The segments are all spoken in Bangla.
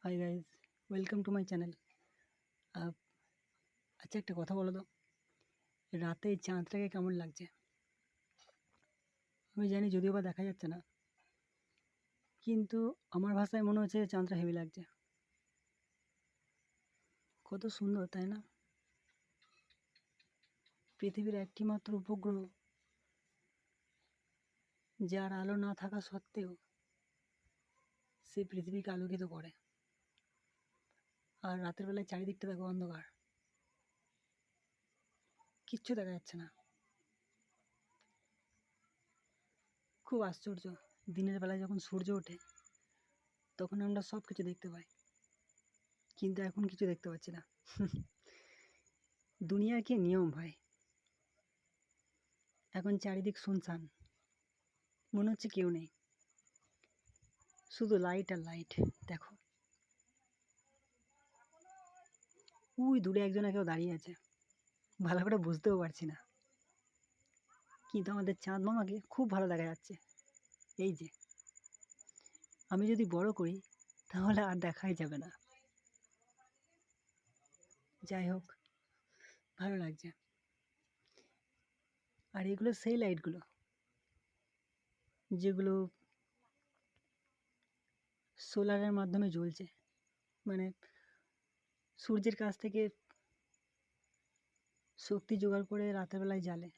Hi guys, welcome to my channel. আচ্ছা, একটা কথা বলো তো, রাতে এই চাঁদটাকে কেমন লাগছে? আমি জানি যদিও বা দেখা যাচ্ছে না, কিন্তু আমার ভাষায় মনে হচ্ছে চাঁদটা হেভি লাগছে। কত সুন্দর, তাই না? পৃথিবীর একটি মাত্র উপগ্রহ, যার আলো না থাকা সত্ত্বেও সে পৃথিবীকে আলোকিত করে। আর রাতের বেলায় চারিদিকটা দেখো অন্ধকার, কিচ্ছু দেখা যাচ্ছে না। খুব আশ্চর্য, দিনের বেলায় যখন সূর্য ওঠে তখন আমরা সব কিছু দেখতে পাই, কিন্তু এখন কিছু দেখতে পাচ্ছি না। দুনিয়ার কি নিয়ম ভাই! এখন চারিদিক শুনশান, মনে হচ্ছে কেউ নেই, শুধু লাইট আর লাইট। দেখো, ওই দূরে একজন কেউ দাঁড়িয়ে আছে, ভালো করে বুঝতেও পারছি না, কিন্তু আমাদের চাঁদ মামাকে খুব ভালো দেখা যাচ্ছে। এই যে, আমি যদি বড় করি তাহলে আর দেখাই যাবে না। যাই হোক, ভালো লাগছে। আর এগুলো সেই লাইটগুলো যেগুলো সোলারের মাধ্যমে জ্বলছে, মানে সূর্যের কাছ থেকে শক্তি জোগাড় করে রাতের বেলায় জ্বালে,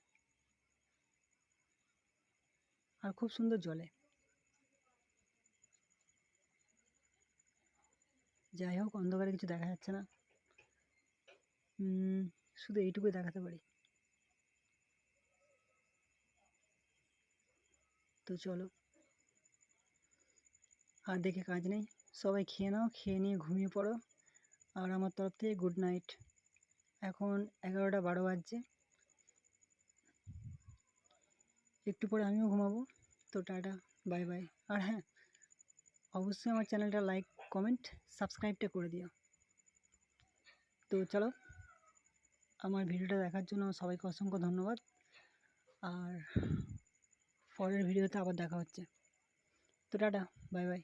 আর খুব সুন্দর জ্বলে। যাই হোক, অন্ধকারে কিছু দেখা যাচ্ছে না, শুধু এইটুকুই দেখাতে পারি। তো চলো, আর দেখে কাজ নেই, সবাই খেয়ে নাও, খেয়ে নিয়ে ঘুমিয়ে পড়ো। আর আমার তরফ থেকে গুড নাইট। এখন 11টা 12 বাজছে, একটু পরে আমিও ঘুমাবো। তো টাটা, বাই বাই। আর হ্যাঁ, অবশ্যই আমার চ্যানেলটা লাইক, কমেন্ট, সাবস্ক্রাইবটা করে দিও। তো চলো, আমার ভিডিওটা দেখার জন্য সবাইকে অসংখ্য ধন্যবাদ। আর পরের ভিডিওতে আবার দেখা হচ্ছে। তো টাটা, বাই বাই।